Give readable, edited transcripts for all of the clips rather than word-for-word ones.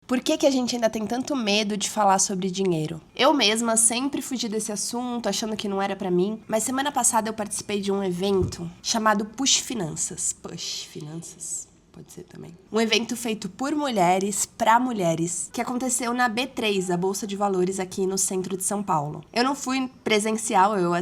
Por que a gente ainda tem tanto medo de falar sobre dinheiro? Eu mesma sempre fugi desse assunto, achando que não era pra mim, mas semana passada eu participei de um evento chamado Push Finanças. Push Finanças? Pode ser também. Um evento feito por mulheres, pra mulheres, que aconteceu na B3, a Bolsa de Valores aqui no centro de São Paulo. Eu não fui presencial, eu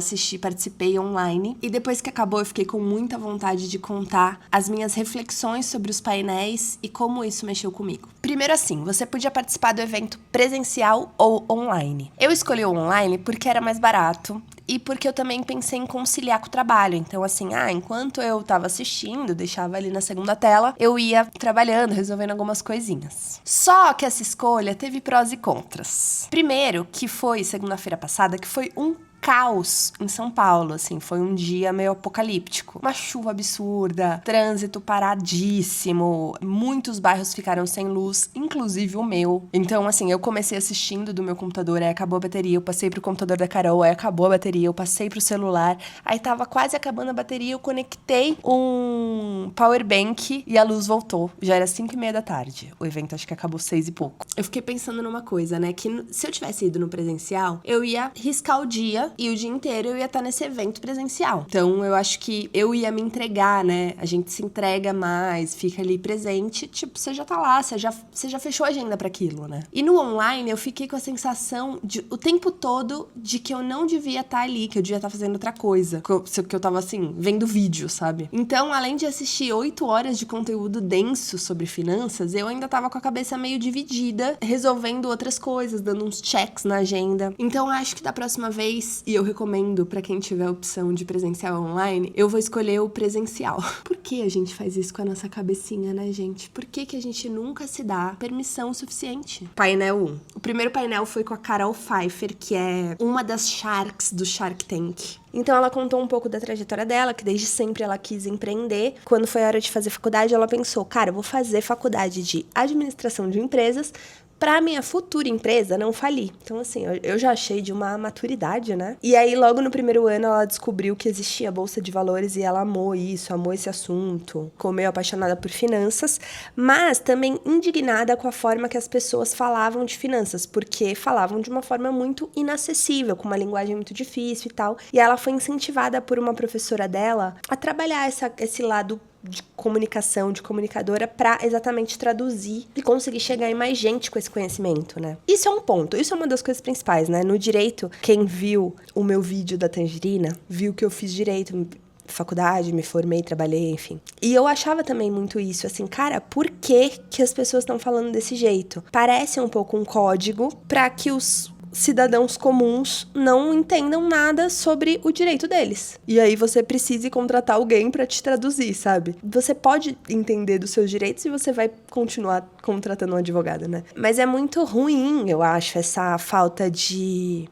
participei online, e depois que acabou eu fiquei com muita vontade de contar as minhas reflexões sobre os painéis e como isso mexeu comigo. Primeiro assim, você podia participar do evento presencial ou online. Eu escolhi o online porque era mais barato, e porque eu também pensei em conciliar com o trabalho. Então, assim, enquanto eu tava assistindo, deixava ali na segunda tela, eu ia trabalhando, resolvendo algumas coisinhas. Só que essa escolha teve prós e contras. Primeiro, que foi segunda-feira passada, que foi um caos em São Paulo, assim, foi um dia meio apocalíptico. Uma chuva absurda, trânsito paradíssimo, muitos bairros ficaram sem luz, inclusive o meu. Então, assim, eu comecei assistindo do meu computador, aí acabou a bateria, eu passei pro computador da Carol, aí acabou a bateria, eu passei pro celular, aí tava quase acabando a bateria, eu conectei um power bank e a luz voltou. Já era 5:30 da tarde. O evento acho que acabou 6 e pouco. Eu fiquei pensando numa coisa, né, que se eu tivesse ido no presencial, eu ia riscar o dia e o dia inteiro eu ia estar nesse evento presencial. Então, eu acho que eu ia me entregar, né? A gente se entrega mais, fica ali presente. Tipo, você já tá lá, você já fechou a agenda pra aquilo, né? E no online, eu fiquei com a sensação o tempo todo de que eu não devia estar ali, que eu devia estar fazendo outra coisa. Que eu tava, assim, vendo vídeo, sabe? Então, além de assistir 8 horas de conteúdo denso sobre finanças, eu ainda tava com a cabeça meio dividida, resolvendo outras coisas, dando uns checks na agenda. Então, eu acho que da próxima vez, e eu recomendo pra quem tiver a opção de presencial ou online, eu vou escolher o presencial. Por que a gente faz isso com a nossa cabecinha, né, gente? Por que a gente nunca se dá permissão suficiente? Painel 1. O primeiro painel foi com a Carol Pfeiffer, que é uma das Sharks do Shark Tank. Então ela contou um pouco da trajetória dela, que desde sempre ela quis empreender. Quando foi a hora de fazer faculdade, ela pensou, cara, eu vou fazer faculdade de administração de empresas pra minha futura empresa não falir. Então, assim, eu já achei de uma maturidade, né? E aí, logo no primeiro ano, ela descobriu que existia a Bolsa de Valores e ela amou isso, amou esse assunto. Ficou meio apaixonada por finanças, mas também indignada com a forma que as pessoas falavam de finanças, porque falavam de uma forma muito inacessível, com uma linguagem muito difícil e tal. E ela foi incentivada por uma professora dela a trabalhar esse lado de comunicação, de comunicadora, pra exatamente traduzir e conseguir chegar em mais gente com esse conhecimento, né? Isso é um ponto, isso é uma das coisas principais, né? No direito, quem viu o meu vídeo da tangerina, viu que eu fiz direito, faculdade, me formei, trabalhei, enfim. E eu achava também muito isso, assim, cara, por que as pessoas estão falando desse jeito? Parece um pouco um código pra que os cidadãos comuns não entendam nada sobre o direito deles. E aí você precisa contratar alguém pra te traduzir, sabe? Você pode entender dos seus direitos e você vai continuar contratando um advogado, né? Mas é muito ruim, eu acho, essa falta de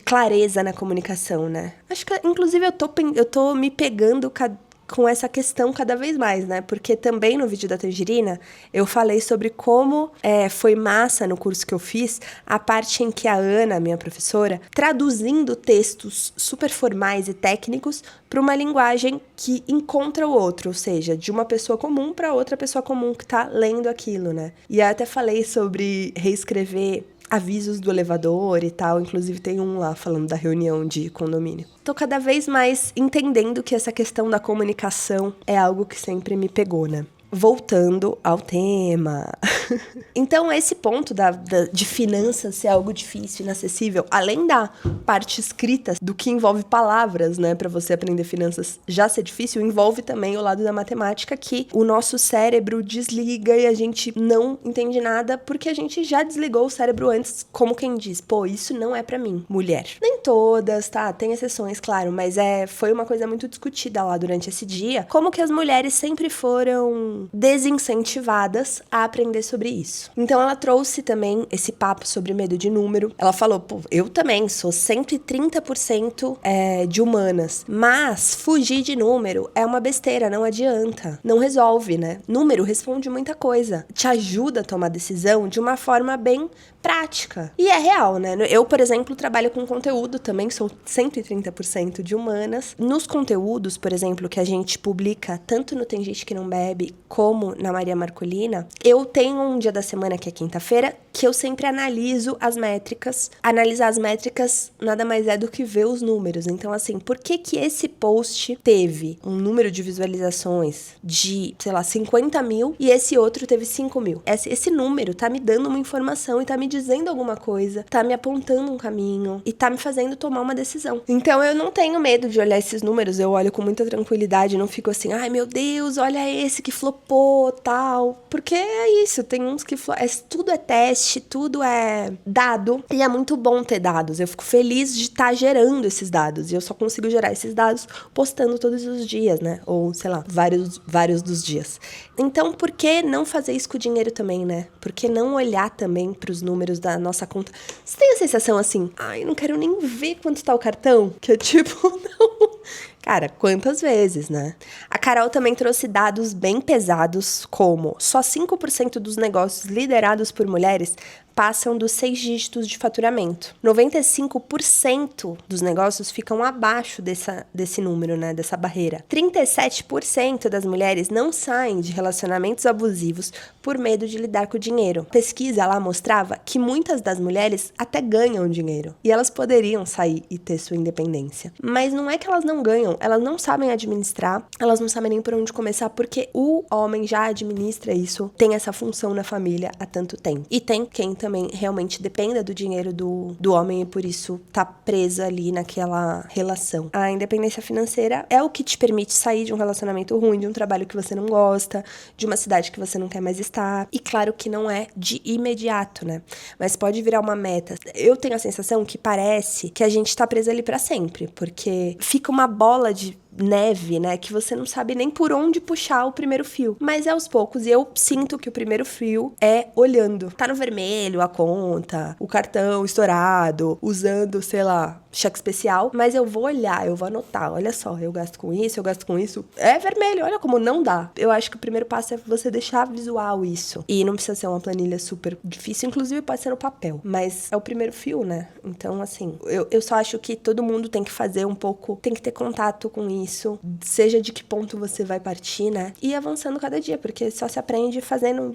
clareza na comunicação, né? Acho que, inclusive, eu tô me pegando com essa questão cada vez mais, né? Porque também no vídeo da tangerina eu falei sobre como foi massa no curso que eu fiz a parte em que a Ana, minha professora, traduzindo textos super formais e técnicos para uma linguagem que encontra o outro, ou seja, de uma pessoa comum para outra pessoa comum que tá lendo aquilo, né? E aí até falei sobre reescrever avisos do elevador e tal, inclusive tem um lá falando da reunião de condomínio. Tô cada vez mais entendendo que essa questão da comunicação é algo que sempre me pegou, né? Voltando ao tema. Então, esse ponto de finanças ser algo difícil, inacessível, além da parte escrita, do que envolve palavras, né, para você aprender finanças já ser difícil, envolve também o lado da matemática, que o nosso cérebro desliga e a gente não entende nada porque a gente já desligou o cérebro antes, como quem diz, pô, isso não é pra mim, mulher. Nem todas, tá? Tem exceções, claro, mas foi uma coisa muito discutida lá durante esse dia, como que as mulheres sempre foram desincentivadas a aprender sobre isso. Então ela trouxe também esse papo sobre medo de número. Ela falou, pô, eu também sou 130% de humanas, mas fugir de número é uma besteira, não adianta. Não resolve, né? Número responde muita coisa. Te ajuda a tomar decisão de uma forma bem prática. E é real, né? Eu, por exemplo, trabalho com conteúdo, também sou 130% de humanas. Nos conteúdos, por exemplo, que a gente publica tanto no Tem Gente Que Não Bebe como na Maria Marcolina, eu tenho um dia da semana, que é quinta-feira, que eu sempre analiso as métricas. Analisar as métricas nada mais é do que ver os números. Então, assim, por que que esse post teve um número de visualizações de, sei lá, 50 mil e esse outro teve 5 mil? Esse número tá me dando uma informação e tá me dizendo alguma coisa, tá me apontando um caminho e tá me fazendo tomar uma decisão. Então, eu não tenho medo de olhar esses números, eu olho com muita tranquilidade, não fico assim, ai meu Deus, olha esse que flopou, tal. Porque é isso, tem uns que tudo é teste, tudo é dado, e é muito bom ter dados. Eu fico feliz de estar gerando esses dados, e eu só consigo gerar esses dados postando todos os dias, né? Ou, sei lá, vários dos dias. Então, por que não fazer isso com o dinheiro também, né? Por que não olhar também pros números da nossa conta? Você tem a sensação assim, ai, não quero nem ver quanto tá o cartão? Que é tipo, não... Cara, quantas vezes, né? A Carol também trouxe dados bem pesados, como só 5% dos negócios liderados por mulheres passam dos 6 dígitos de faturamento. 95% dos negócios ficam abaixo desse número, né? Dessa barreira. 37% das mulheres não saem de relacionamentos abusivos por medo de lidar com o dinheiro. Pesquisa lá mostrava que muitas das mulheres até ganham dinheiro. E elas poderiam sair e ter sua independência. Mas não é que elas não ganham, elas não sabem administrar, elas não sabem nem por onde começar, porque o homem já administra isso, tem essa função na família há tanto tempo. E tem quem também realmente dependa do dinheiro do homem e por isso tá presa ali naquela relação. A independência financeira é o que te permite sair de um relacionamento ruim, de um trabalho que você não gosta, de uma cidade que você não quer mais estar. E claro que não é de imediato, né? Mas pode virar uma meta. Eu tenho a sensação que parece que a gente tá presa ali pra sempre, porque fica uma bola de neve, né, que você não sabe nem por onde puxar o primeiro fio. Mas é aos poucos, e eu sinto que o primeiro fio é olhando. Tá no vermelho a conta, o cartão estourado, usando, sei lá, cheque especial, mas eu vou olhar, eu vou anotar, olha só, eu gasto com isso, é vermelho, olha como não dá. Eu acho que o primeiro passo é você deixar visual isso. E não precisa ser uma planilha super difícil, inclusive pode ser no papel, mas é o primeiro fio, né? Então, assim, eu só acho que todo mundo tem que fazer um pouco, tem que ter contato com isso, seja de que ponto você vai partir, né? E avançando cada dia, porque só se aprende fazendo,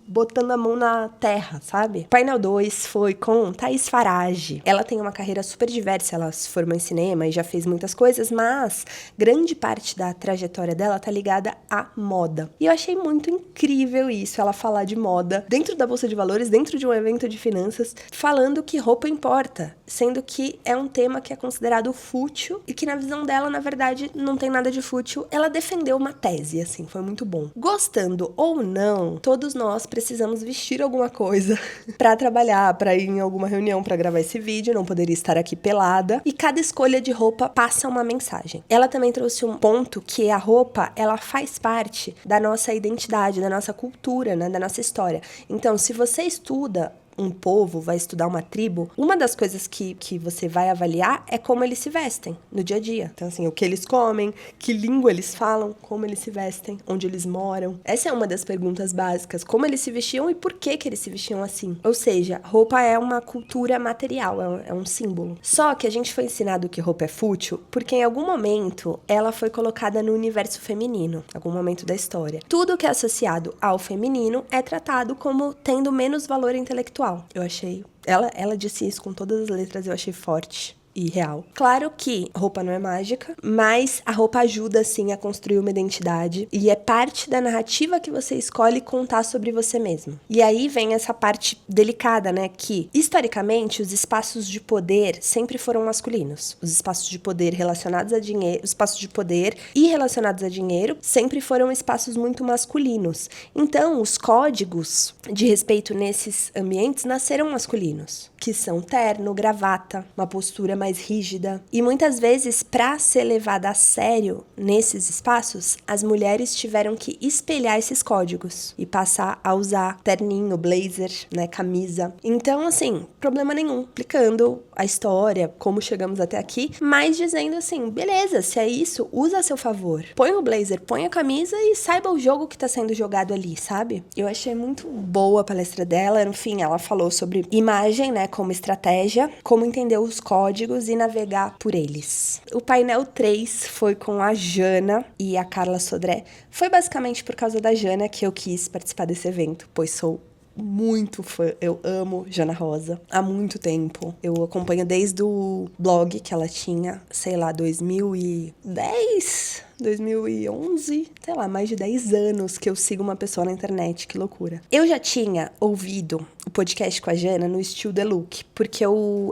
botando a mão na terra, sabe? Painel 2 foi com Thaís Farage. Ela tem uma carreira super diversa, ela se formou em cinema e já fez muitas coisas, mas grande parte da trajetória dela tá ligada à moda. E eu achei muito incrível isso, ela falar de moda dentro da Bolsa de Valores, dentro de um evento de finanças, falando que roupa importa, sendo que é um tema que é considerado fútil e que na visão dela, na verdade, não tem nada de fútil. Ela defendeu uma tese, assim, foi muito bom. Gostando ou não, todos nós precisamos vestir alguma coisa pra trabalhar, pra ir em alguma reunião, pra gravar esse vídeo, não poderia estar aqui pelada, e cada escolha de roupa passa uma mensagem. Ela também trouxe um ponto que a roupa, ela faz parte da nossa identidade, da nossa cultura, né, da nossa história. Então, se você estuda um povo, vai estudar uma tribo, uma das coisas que você vai avaliar é como eles se vestem no dia a dia. Então, assim, o que eles comem, que língua eles falam, como eles se vestem, onde eles moram. Essa é uma das perguntas básicas. Como eles se vestiam e por que eles se vestiam assim. Ou seja, roupa é uma cultura material, é um símbolo. Só que a gente foi ensinado que roupa é fútil porque em algum momento ela foi colocada no universo feminino, em algum momento da história. Tudo que é associado ao feminino é tratado como tendo menos valor intelectual. Eu achei... Ela disse isso com todas as letras, eu achei forte e real. Claro que roupa não é mágica, mas a roupa ajuda, sim, a construir uma identidade e é parte da narrativa que você escolhe contar sobre você mesmo. E aí vem essa parte delicada, né, que, historicamente, os espaços de poder sempre foram masculinos. Os espaços de poder relacionados a dinheiro, os espaços de poder e relacionados a dinheiro sempre foram espaços muito masculinos. Então, os códigos de respeito nesses ambientes nasceram masculinos, que são terno, gravata, uma postura mais rígida. E muitas vezes, para ser levada a sério nesses espaços, as mulheres tiveram que espelhar esses códigos e passar a usar terninho, blazer, né, camisa. Então, assim, problema nenhum, explicando a história, como chegamos até aqui, mas dizendo assim, beleza, se é isso, usa a seu favor. Põe o blazer, põe a camisa e saiba o jogo que tá sendo jogado ali, sabe? Eu achei muito boa a palestra dela. No fim, ela falou sobre imagem, né, como estratégia, como entender os códigos amigos e navegar por eles. O painel 3 foi com a Jana e a Carla Sodré. Foi basicamente por causa da Jana que eu quis participar desse evento, pois sou muito fã, eu amo Jana Rosa há muito tempo. Eu acompanho desde o blog que ela tinha, sei lá, 2010, 2011, sei lá, mais de 10 anos que eu sigo uma pessoa na internet, que loucura. Eu já tinha ouvido o podcast com a Jana no Still The Look, porque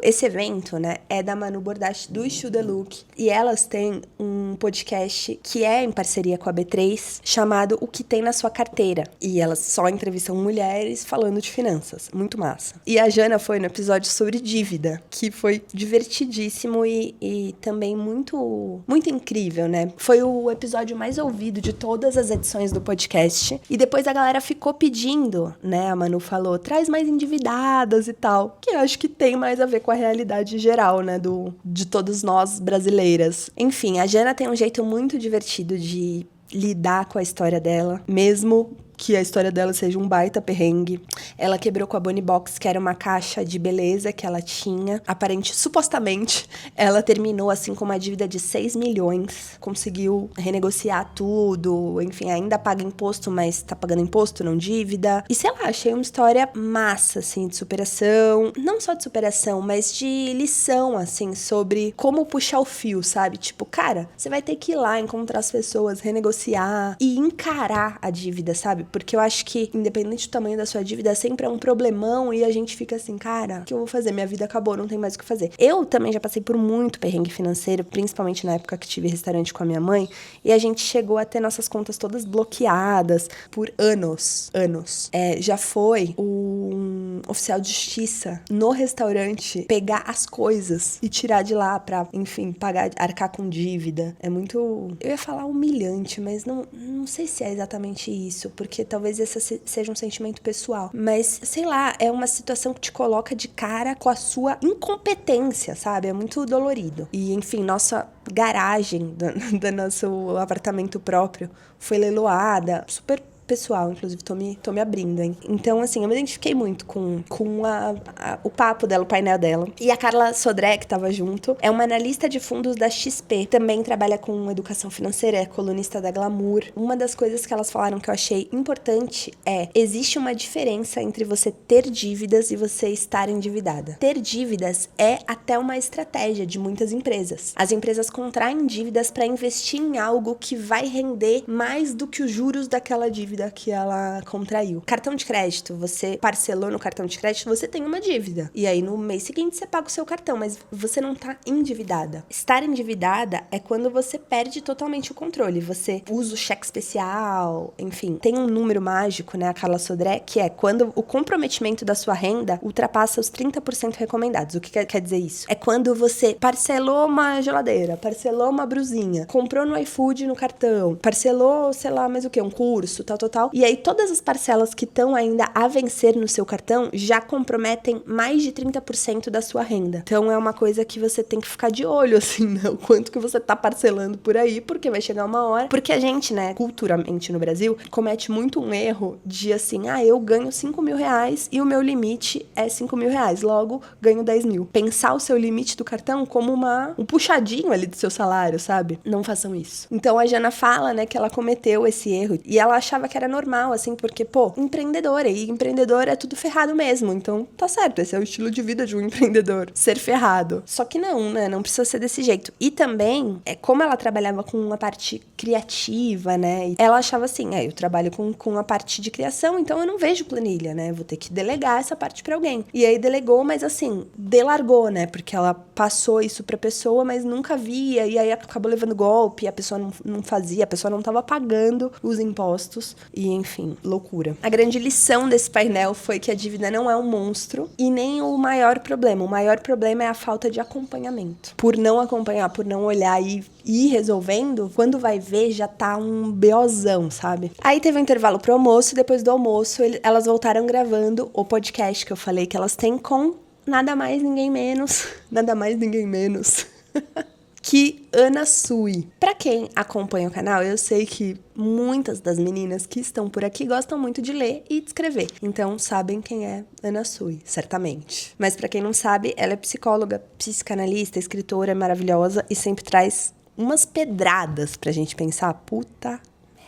esse evento, né, é da Manu Bordache do Still The Look, e elas têm um podcast que é em parceria com a B3, chamado O Que Tem Na Sua Carteira, e elas só entrevistam mulheres falando de finanças, muito massa. E a Jana foi no episódio sobre dívida, que foi divertidíssimo e também muito, muito incrível, né? Foi o episódio mais ouvido de todas as edições do podcast. E depois a galera ficou pedindo, né? A Manu falou, traz mais endividadas e tal. Que eu acho que tem mais a ver com a realidade geral, né? De todos nós brasileiras. Enfim, a Jana tem um jeito muito divertido de lidar com a história dela, mesmo que a história dela seja um baita perrengue. Ela quebrou com a Bunny Box, que era uma caixa de beleza que ela tinha. Supostamente, ela terminou assim com uma dívida de 6 milhões. Conseguiu renegociar tudo, enfim, ainda paga imposto, mas tá pagando imposto, não dívida. E sei lá, achei uma história massa, assim, de superação. Não só de superação, mas de lição, assim, sobre como puxar o fio, sabe? Tipo, cara, você vai ter que ir lá, encontrar as pessoas, renegociar e encarar a dívida, sabe? Porque eu acho que, independente do tamanho da sua dívida, sempre é um problemão e a gente fica assim, cara, o que eu vou fazer? Minha vida acabou, não tem mais o que fazer. Eu também já passei por muito perrengue financeiro, principalmente na época que tive restaurante com a minha mãe, e a gente chegou a ter nossas contas todas bloqueadas por anos. Já foi um oficial de justiça no restaurante pegar as coisas e tirar de lá pra, enfim, arcar com dívida. É muito, eu ia falar humilhante, mas não sei se é exatamente isso, porque talvez esse seja um sentimento pessoal. Mas, sei lá, é uma situação que te coloca de cara com a sua incompetência, sabe? É muito dolorido. E, enfim, nossa garagem do nosso apartamento próprio foi leiloada, super pessoal, inclusive, tô me abrindo, hein? Então, assim, eu me identifiquei muito com o papo dela, o painel dela. E a Carla Sodré, que tava junto, é uma analista de fundos da XP, também trabalha com educação financeira, é colunista da Glamour. Uma das coisas que elas falaram que eu achei importante existe uma diferença entre você ter dívidas e você estar endividada. Ter dívidas é até uma estratégia de muitas empresas. As empresas contraem dívidas para investir em algo que vai render mais do que os juros daquela dívida que ela contraiu. Cartão de crédito, você parcelou no cartão de crédito, você tem uma dívida. E aí no mês seguinte você paga o seu cartão, mas você não tá endividada. Estar endividada é quando você perde totalmente o controle. Você usa o cheque especial, enfim. Tem um número mágico, né, a Carla Sodré, que é quando o comprometimento da sua renda ultrapassa os 30% recomendados. O que quer dizer isso? É quando você parcelou uma geladeira, parcelou uma brusinha, comprou no iFood no cartão, parcelou, sei lá, mais o quê? Um curso, tal. E aí todas as parcelas que estão ainda a vencer no seu cartão já comprometem mais de 30% da sua renda. Então é uma coisa que você tem que ficar de olho, assim, né? O quanto que você tá parcelando por aí, porque vai chegar uma hora. Porque a gente, né, culturalmente no Brasil, comete muito um erro de assim, eu ganho 5 mil reais e o meu limite é 5 mil reais, logo ganho 10 mil. Pensar o seu limite do cartão como um puxadinho ali do seu salário, sabe? Não façam isso. Então a Jana fala, né, que ela cometeu esse erro e ela achava que era normal, assim, porque, empreendedora, e empreendedor é tudo ferrado mesmo, então tá certo, esse é o estilo de vida de um empreendedor, ser ferrado. Só que não, né, não precisa ser desse jeito. E também, como ela trabalhava com uma parte criativa, né, ela achava assim, eu trabalho com a parte de criação, então eu não vejo planilha, né, vou ter que delegar essa parte pra alguém. E aí delegou, mas assim, delargou, né, porque ela passou isso pra pessoa, mas nunca via, e aí acabou levando golpe, a pessoa não fazia, a pessoa não tava pagando os impostos. E, enfim, loucura. A grande lição desse painel foi que a dívida não é um monstro e nem o maior problema. O maior problema é a falta de acompanhamento. Por não acompanhar, por não olhar e ir resolvendo, quando vai ver, já tá um BOzão, sabe? Aí teve um intervalo pro almoço, e depois do almoço, elas voltaram gravando o podcast que eu falei que elas têm com nada mais, ninguém menos, que Ana Sui. Pra quem acompanha o canal, eu sei que muitas das meninas que estão por aqui gostam muito de ler e de escrever. Então, sabem quem é Ana Sui, certamente. Mas pra quem não sabe, ela é psicóloga, psicanalista, escritora maravilhosa e sempre traz umas pedradas pra gente pensar, puta.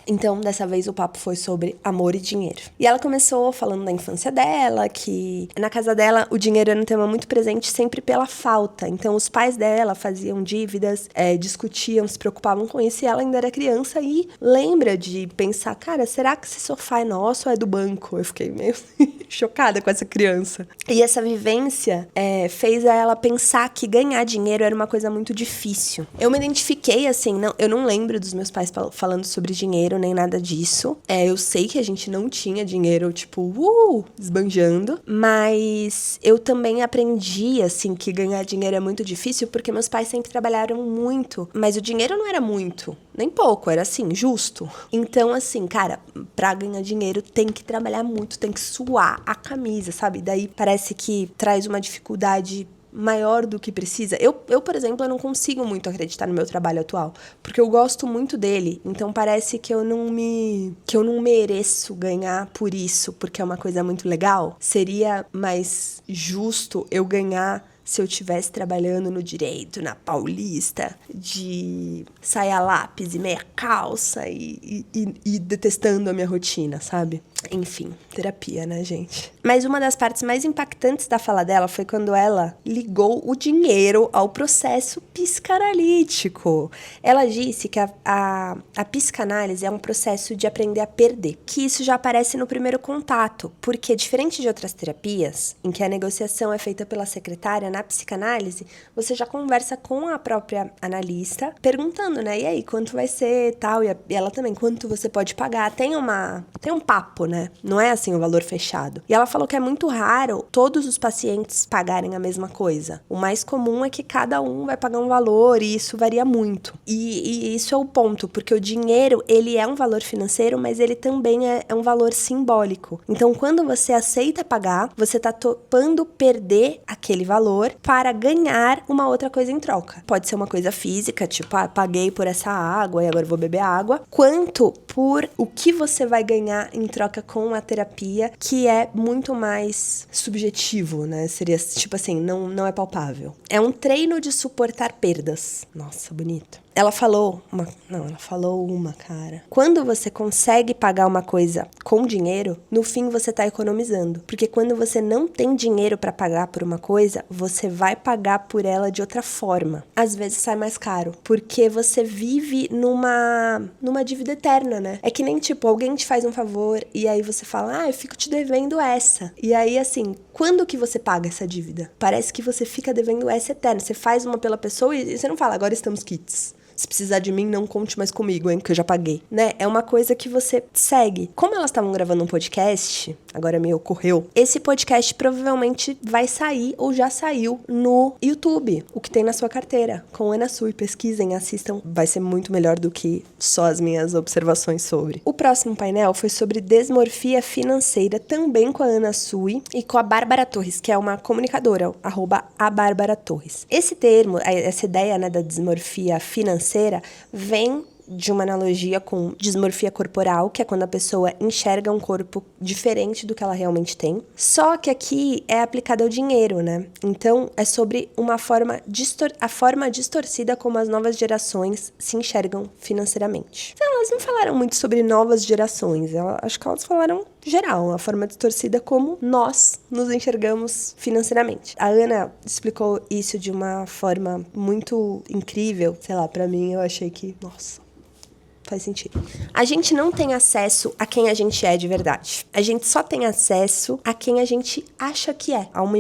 Então, dessa vez, o papo foi sobre amor e dinheiro. E ela começou falando da infância dela, que na casa dela o dinheiro era um tema muito presente sempre pela falta. Então, os pais dela faziam dívidas, discutiam, se preocupavam com isso, e ela ainda era criança e lembra de pensar, cara, será que esse sofá é nosso ou é do banco? Eu fiquei meio chocada com essa criança. E essa vivência fez ela pensar que ganhar dinheiro era uma coisa muito difícil. Eu me identifiquei assim, eu não lembro dos meus pais falando sobre dinheiro, nem nada disso. Eu sei que a gente não tinha dinheiro, tipo, esbanjando, mas eu também aprendi, assim, que ganhar dinheiro é muito difícil, porque meus pais sempre trabalharam muito, mas o dinheiro não era muito, nem pouco, era assim, justo. Então, assim, cara, pra ganhar dinheiro tem que trabalhar muito, tem que suar a camisa, sabe? Daí parece que traz uma dificuldade maior do que precisa. Eu, por exemplo, eu não consigo muito acreditar no meu trabalho atual, porque eu gosto muito dele, então parece que eu não mereço ganhar por isso, porque é uma coisa muito legal. Seria mais justo eu ganhar se eu estivesse trabalhando no direito, na Paulista, de saia lápis e meia calça e detestando a minha rotina, sabe? Enfim, terapia, né, gente? Mas uma das partes mais impactantes da fala dela foi quando ela ligou o dinheiro ao processo psicanalítico. Ela disse que a psicanálise é um processo de aprender a perder, que isso já aparece no primeiro contato, porque diferente de outras terapias, em que a negociação é feita pela secretária, na psicanálise, você já conversa com a própria analista, perguntando, né, e aí, quanto vai ser, tal, e ela também, quanto você pode pagar, tem um papo, né, não é assim o valor fechado. E ela falou que é muito raro todos os pacientes pagarem a mesma coisa. O mais comum é que cada um vai pagar um valor e isso varia muito. E isso é o ponto, porque o dinheiro, ele é um valor financeiro, mas ele também é um valor simbólico. Então, quando você aceita pagar, você tá topando perder aquele valor para ganhar uma outra coisa em troca. Pode ser uma coisa física, tipo, paguei por essa água e agora vou beber água, quanto por o que você vai ganhar em troca com a terapia, que é muito mais subjetivo, né? Seria tipo assim, não é palpável. É um treino de suportar perdas. Nossa, bonito. Ela falou cara. Quando você consegue pagar uma coisa com dinheiro, no fim você tá economizando. Porque quando você não tem dinheiro pra pagar por uma coisa, você vai pagar por ela de outra forma. Às vezes sai mais caro, porque você vive numa dívida eterna, né? É que nem, tipo, alguém te faz um favor e aí você fala, eu fico te devendo essa. E aí, assim, quando que você paga essa dívida? Parece que você fica devendo essa eterna. Você faz uma pela pessoa e você não fala, agora estamos quites. Se precisar de mim, não conte mais comigo, hein, que eu já paguei, né? É uma coisa que você segue. Como elas estavam gravando um podcast, agora me ocorreu, esse podcast provavelmente vai sair ou já saiu no YouTube, o que tem na sua carteira, com Ana Sui. Pesquisem, assistam, vai ser muito melhor do que só as minhas observações sobre. O próximo painel foi sobre desmorfia financeira, também com a Ana Sui e com a Bárbara Torres, que é uma comunicadora, @aBárbaraTorres. Esse termo, essa ideia, né, da desmorfia financeira, vem de uma analogia com dismorfia corporal, que é quando a pessoa enxerga um corpo diferente do que ela realmente tem. Só que aqui é aplicado ao dinheiro, né? Então, é sobre a forma distorcida como as novas gerações se enxergam financeiramente. Então, elas não falaram muito sobre novas gerações, acho que elas falaram geral, a forma distorcida como nós nos enxergamos financeiramente. A Ana explicou isso de uma forma muito incrível, sei lá, pra mim eu achei que, nossa, faz sentido. A gente não tem acesso a quem a gente é de verdade. A gente só tem acesso a quem a gente acha que é. A uma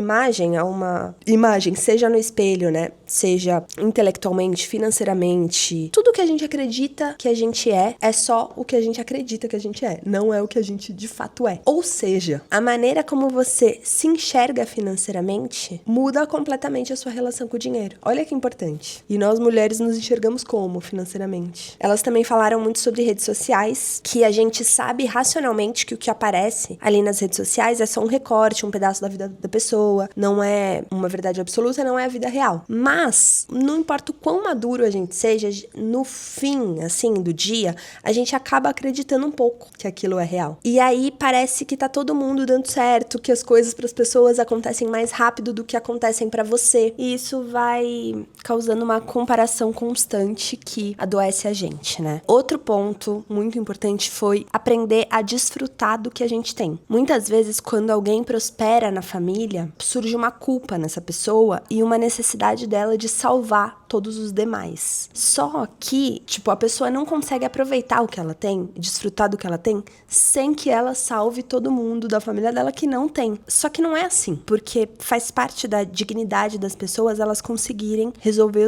imagem, seja no espelho, né? Seja intelectualmente, financeiramente. Tudo que a gente acredita que a gente é só o que a gente acredita que a gente é. Não é o que a gente de fato é. Ou seja, a maneira como você se enxerga financeiramente muda completamente a sua relação com o dinheiro. Olha que importante. E nós mulheres nos enxergamos como financeiramente? Elas também falaram falaram muito sobre redes sociais, que a gente sabe racionalmente que o que aparece ali nas redes sociais é só um recorte, um pedaço da vida da pessoa, não é uma verdade absoluta, não é a vida real. Mas, não importa o quão maduro a gente seja, no fim, assim, do dia, a gente acaba acreditando um pouco que aquilo é real. E aí parece que tá todo mundo dando certo, que as coisas para as pessoas acontecem mais rápido do que acontecem para você. E isso vai causando uma comparação constante que adoece a gente, né? Outro ponto muito importante foi aprender a desfrutar do que a gente tem. Muitas vezes, quando alguém prospera na família, surge uma culpa nessa pessoa e uma necessidade dela de salvar todos os demais. Só que, a pessoa não consegue aproveitar o que ela tem, desfrutar do que ela tem, sem que ela salve todo mundo da família dela que não tem. Só que não é assim, porque faz parte da dignidade das pessoas elas conseguirem resolver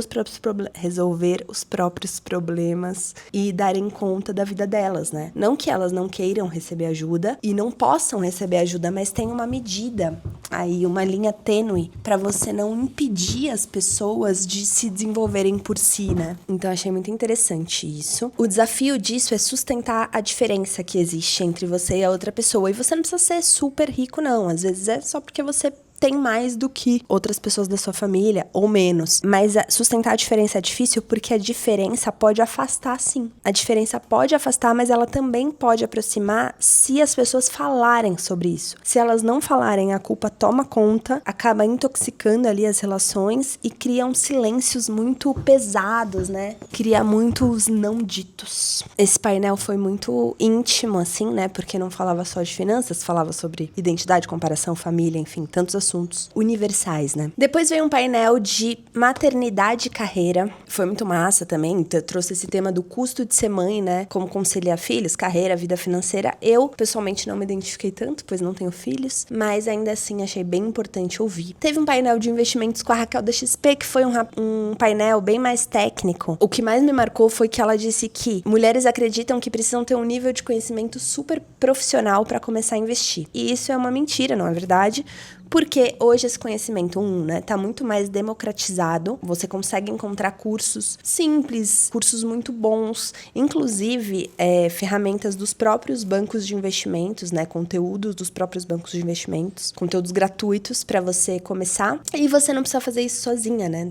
os próprios problemas e darem conta da vida delas, né? Não que elas não queiram receber ajuda e não possam receber ajuda, mas tem uma medida aí, uma linha tênue para você não impedir as pessoas de se desenvolverem por si, né? Então achei muito interessante isso. O desafio disso é sustentar a diferença que existe entre você e a outra pessoa. E você não precisa ser super rico, não. Às vezes é só porque você tem mais do que outras pessoas da sua família, ou menos. Mas sustentar a diferença é difícil porque a diferença pode afastar, sim. A diferença pode afastar, mas ela também pode aproximar se as pessoas falarem sobre isso. Se elas não falarem, a culpa toma conta, acaba intoxicando ali as relações e cria uns silêncios muito pesados, né? Cria muitos não ditos. Esse painel foi muito íntimo, assim, né? Porque não falava só de finanças, falava sobre identidade, comparação, família, enfim, tantos assuntos universais, né? Depois veio um painel de maternidade e carreira. Foi muito massa também. Trouxe esse tema do custo de ser mãe, né? Como conciliar filhos, carreira, vida financeira. Eu, pessoalmente, não me identifiquei tanto, pois não tenho filhos, mas ainda assim achei bem importante ouvir. Teve um painel de investimentos com a Raquel da XP, que foi um painel bem mais técnico. O que mais me marcou foi que ela disse que mulheres acreditam que precisam ter um nível de conhecimento super profissional para começar a investir. E isso é uma mentira, não é verdade? Porque hoje esse conhecimento, né, tá muito mais democratizado. Você consegue encontrar cursos simples, cursos muito bons, inclusive ferramentas dos próprios bancos de investimentos, né, conteúdos dos próprios bancos de investimentos, conteúdos gratuitos para você começar. E você não precisa fazer isso sozinha, né?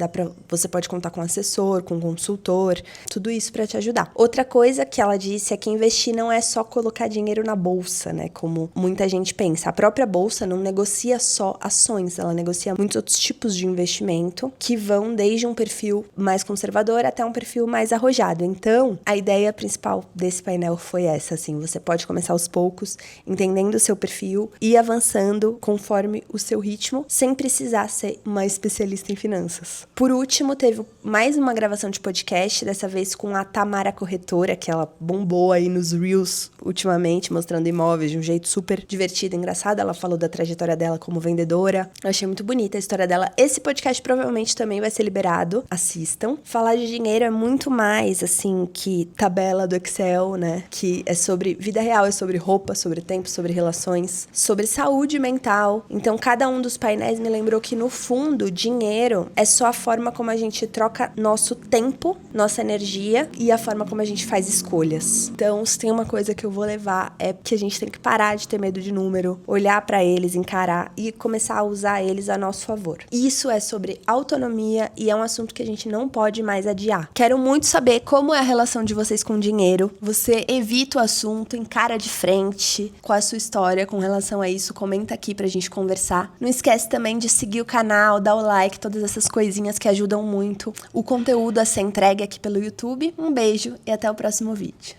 Você pode contar com um assessor, com um consultor, tudo isso para te ajudar. Outra coisa que ela disse é que investir não é só colocar dinheiro na bolsa, né, como muita gente pensa. A própria bolsa não negocia só ações, ela negocia muitos outros tipos de investimento que vão desde um perfil mais conservador até um perfil mais arrojado. Então, a ideia principal desse painel foi essa, assim, você pode começar aos poucos, entendendo o seu perfil e avançando conforme o seu ritmo, sem precisar ser uma especialista em finanças. Por último, teve mais uma gravação de podcast, dessa vez com a Tamara Corretora, que ela bombou aí nos Reels ultimamente, mostrando imóveis de um jeito super divertido e engraçado. Ela falou da trajetória dela como vendedora. Eu achei muito bonita a história dela. Esse podcast provavelmente também vai ser liberado. Assistam. Falar de dinheiro é muito mais, assim, que tabela do Excel, né? Que é sobre vida real, é sobre roupa, sobre tempo, sobre relações, sobre saúde mental. Então, cada um dos painéis me lembrou que, no fundo, dinheiro é só a forma como a gente troca nosso tempo, nossa energia e a forma como a gente faz escolhas. Então, se tem uma coisa que eu vou levar é que a gente tem que parar de ter medo de número, olhar pra eles, encarar e começar a usar eles a nosso favor. Isso é sobre autonomia e é um assunto que a gente não pode mais adiar. Quero muito saber como é a relação de vocês com dinheiro. Você evita o assunto, encara de frente. Qual é a sua história com relação a isso? Comenta aqui pra gente conversar. Não esquece também de seguir o canal, dar o like, todas essas coisinhas que ajudam muito o conteúdo a ser entregue aqui pelo YouTube. Um beijo e até o próximo vídeo.